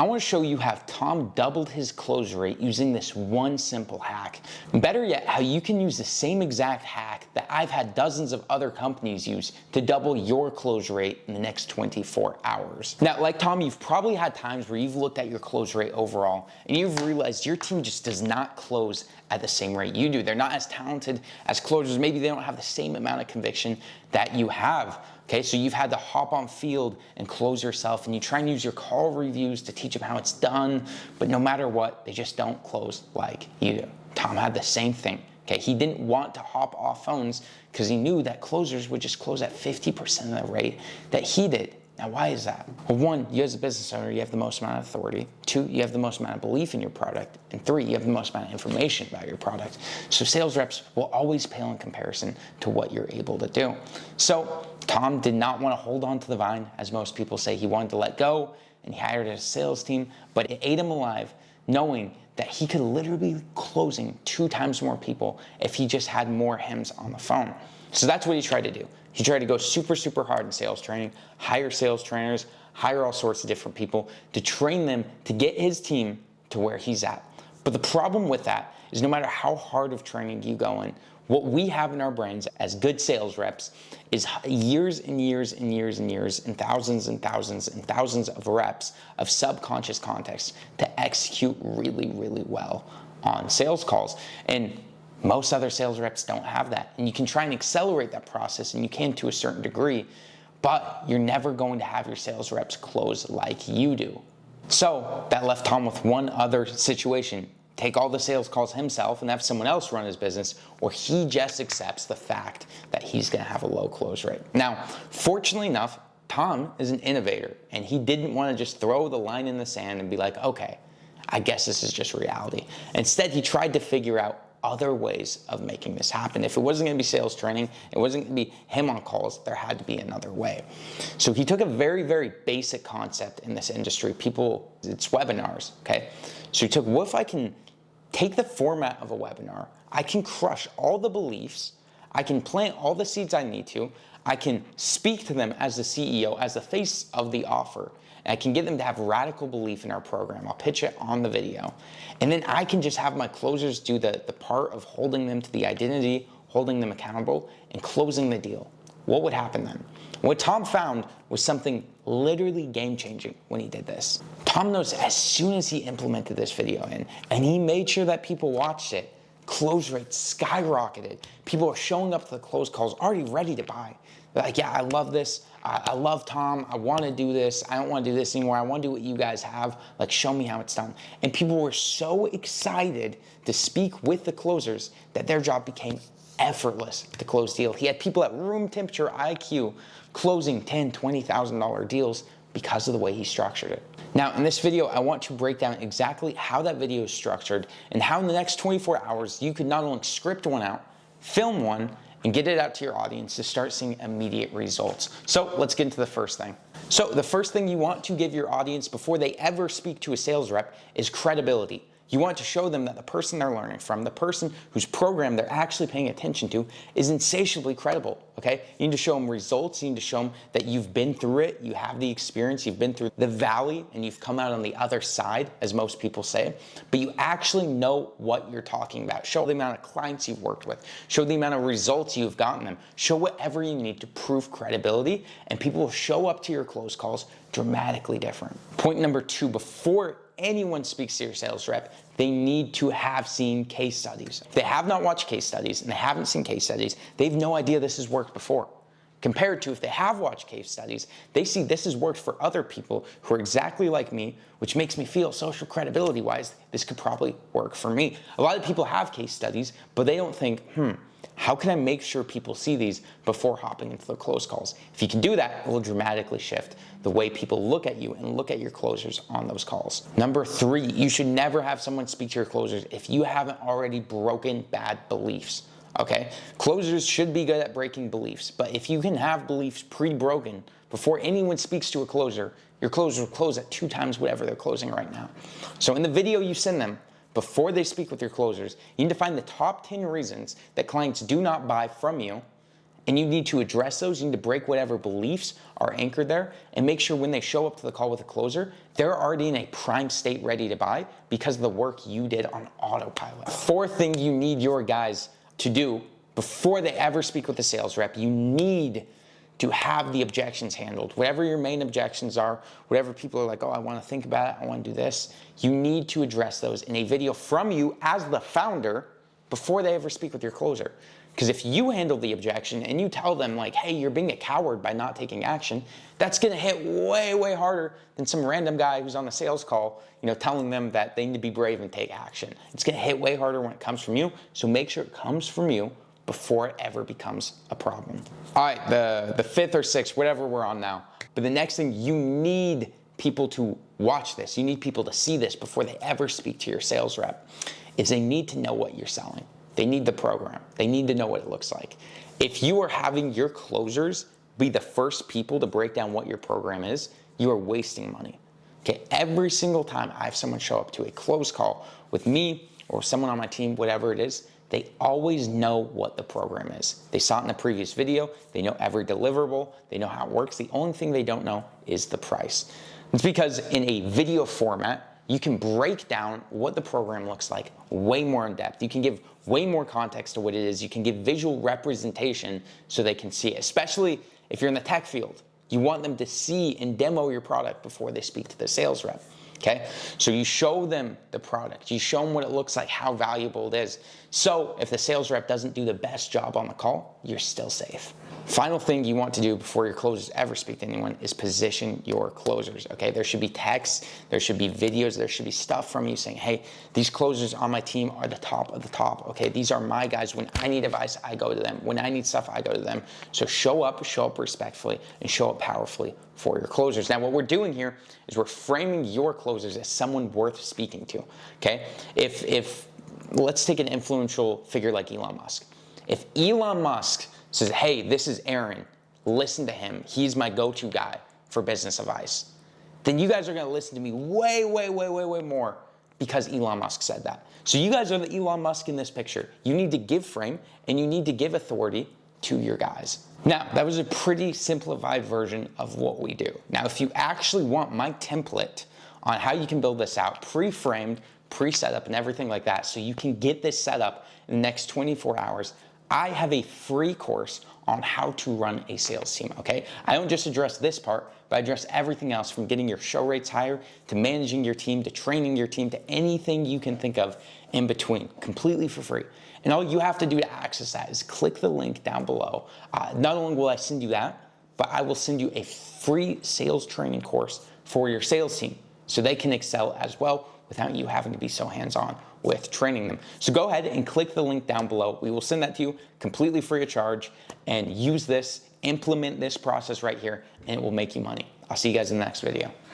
I want to show you how Tom doubled his close rate using this one simple hack. Better yet, how you can use the same exact hack that I've had dozens of other companies use to double your close rate in the next 24 hours. Now, like Tom, you've probably had times where you've looked at your close rate overall and you've realized your team just does not close at the same rate you do. They're not as talented as closers. Maybe they don't have the same amount of conviction that you have. Okay, so you've had to hop on field and close yourself, and you try and use your call reviews to teach them how it's done, but no matter what, they just don't close like you do. Tom had the same thing. Okay, he didn't want to hop off phones because he knew that closers would just close at 50% of the rate that he did. Now, why is that? Well, one, you as a business owner, you have the most amount of authority. Two, you have the most amount of belief in your product. And three, you have the most amount of information about your product. So sales reps will always pale in comparison to what you're able to do. So Tom did not want to hold on to the vine, as most people say. He wanted to let go, and he hired a sales team, but it ate him alive knowing that he could literally be closing 2 times more people if he just had more hymns on the phone. So that's what he tried to do. He tried to go super hard in sales training, hire sales trainers, hire all sorts of different people to train them to get his team to where he's at. But the problem with that is no matter how hard of training you go in, what we have in our brains as good sales reps is years and years and years and years and thousands and thousands and thousands of reps of subconscious context to execute really well on sales calls. And most other sales reps don't have that. And you can try and accelerate that process, and you can to a certain degree, but you're never going to have your sales reps close like you do. So that left Tom with one other situation. Take all the sales calls himself and have someone else run his business, or he just accepts the fact that he's going to have a low close rate. Now, fortunately enough, Tom is an innovator, and he didn't want to just throw the line in the sand and be like, okay, I guess this is just reality. Instead, he tried to figure out other ways of making this happen. If it wasn't going to be sales training, it wasn't going to be him on calls, there had to be another way. So he took a very basic concept in this industry. It's webinars, okay? So he took, what if I can take the format of a webinar, I can crush all the beliefs, I can plant all the seeds I need to, I can speak to them as the CEO, as the face of the offer, and I can get them to have radical belief in our program. I'll pitch it on the video. And then I can just have my closers do the part of holding them to the identity, holding them accountable, and closing the deal. What would happen then? What Tom found was something literally game-changing when he did this. Tom knows as soon as he implemented this video in, and he made sure that people watched it, close rates skyrocketed. People are showing up to the close calls already ready to buy. They're like, yeah, I love this. I love Tom. I want to do this. I don't want to do this anymore. I want to do what you guys have. Like, show me how it's done. And people were so excited to speak with the closers that their job became effortless to close deals. He had people at room temperature IQ closing $10,000, $20,000 deals because of the way he structured it. Now, in this video, I want to break down exactly how that video is structured and how in the next 24 hours you could not only script one out, film one, and get it out to your audience to start seeing immediate results. So let's get into the first thing. So the first thing you want to give your audience before they ever speak to a sales rep is credibility. You want to show them that the person they're learning from, the person whose program they're actually paying attention to, is insatiably credible, okay? You need to show them results. You need to show them that you've been through it, you have the experience, you've been through the valley, and you've come out on the other side, as most people say, but you actually know what you're talking about. Show the amount of clients you've worked with. Show the amount of results you've gotten them. Show whatever you need to prove credibility, and people will show up to your close calls dramatically different. Point number 2, before anyone speaks to your sales rep, they need to have seen case studies. If they have not watched case studies and they haven't seen case studies, they have no idea this has worked before. Compared to if they have watched case studies, they see this has worked for other people who are exactly like me, which makes me feel social credibility wise, this could probably work for me. A lot of people have case studies, but they don't think, how can I make sure people see these before hopping into the close calls? If you can do that, it will dramatically shift the way people look at you and look at your closers on those calls. Number 3, you should never have someone speak to your closers if you haven't already broken bad beliefs. Okay, closers should be good at breaking beliefs, but if you can have beliefs pre-broken before anyone speaks to a closer, your closer will close at 2 times whatever they're closing right now. So in the video you send them, before they speak with your closers, you need to find the top 10 reasons that clients do not buy from you and you need to address those. You need to break whatever beliefs are anchored there and make sure when they show up to the call with a closer, they're already in a prime state ready to buy because of the work you did on autopilot. Fourth thing you need your guys to do before they ever speak with the sales rep, you need to have the objections handled. Whatever your main objections are, whatever people are like, oh, I want to think about it, I want to do this, you need to address those in a video from you as the founder before they ever speak with your closer. Because if you handle the objection and you tell them like, hey, you're being a coward by not taking action, that's gonna hit way, way harder than some random guy who's on a sales call, telling them that they need to be brave and take action. It's gonna hit way harder when it comes from you, so make sure it comes from you before it ever becomes a problem. All right, the fifth or sixth, whatever we're on now. But the next thing, you need people to watch this. You need people to see this before they ever speak to your sales rep, is they need to know what you're selling. They need the program. They need to know what it looks like. If you are having your closers be the first people to break down what your program is, you are wasting money. Okay, every single time I have someone show up to a close call with me or someone on my team, whatever it is, they always know what the program is. They saw it in the previous video. They know every deliverable. They know how it works. The only thing they don't know is the price. It's because in a video format, you can break down what the program looks like way more in depth. You can give way more context to what it is. You can give visual representation so they can see it, especially if you're in the tech field. You want them to see and demo your product before they speak to the sales rep. Okay, so you show them the product, you show them what it looks like, how valuable it is. So if the sales rep doesn't do the best job on the call, you're still safe. Final thing you want to do before your closers ever speak to anyone is position your closers, okay? There should be text, there should be videos, there should be stuff from you saying, hey, these closers on my team are the top of the top, okay? These are my guys. When I need advice, I go to them. When I need stuff, I go to them. So show up respectfully, and show up powerfully for your closers. Now, what we're doing here is we're framing your closers as someone worth speaking to, okay? If let's take an influential figure like Elon Musk. If Elon Musk says, hey, this is Aaron, listen to him, he's my go-to guy for business advice, then you guys are gonna listen to me way, way, way, way, way more because Elon Musk said that. So you guys are the Elon Musk in this picture. You need to give frame and you need to give authority to your guys. Now, that was a pretty simplified version of what we do. Now, if you actually want my template on how you can build this out, pre-framed, pre-set up and everything like that, so you can get this set up in the next 24 hours, I have a free course on how to run a sales team, okay? I don't just address this part, but I address everything else from getting your show rates higher, to managing your team, to training your team, to anything you can think of in between, completely for free. And all you have to do to access that is click the link down below. Not only will I send you that, but I will send you a free sales training course for your sales team so they can excel as well without you having to be so hands-on with training them. So go ahead and click the link down below. We will send that to you completely free of charge, and use this, implement this process right here, and it will make you money. I'll see you guys in the next video.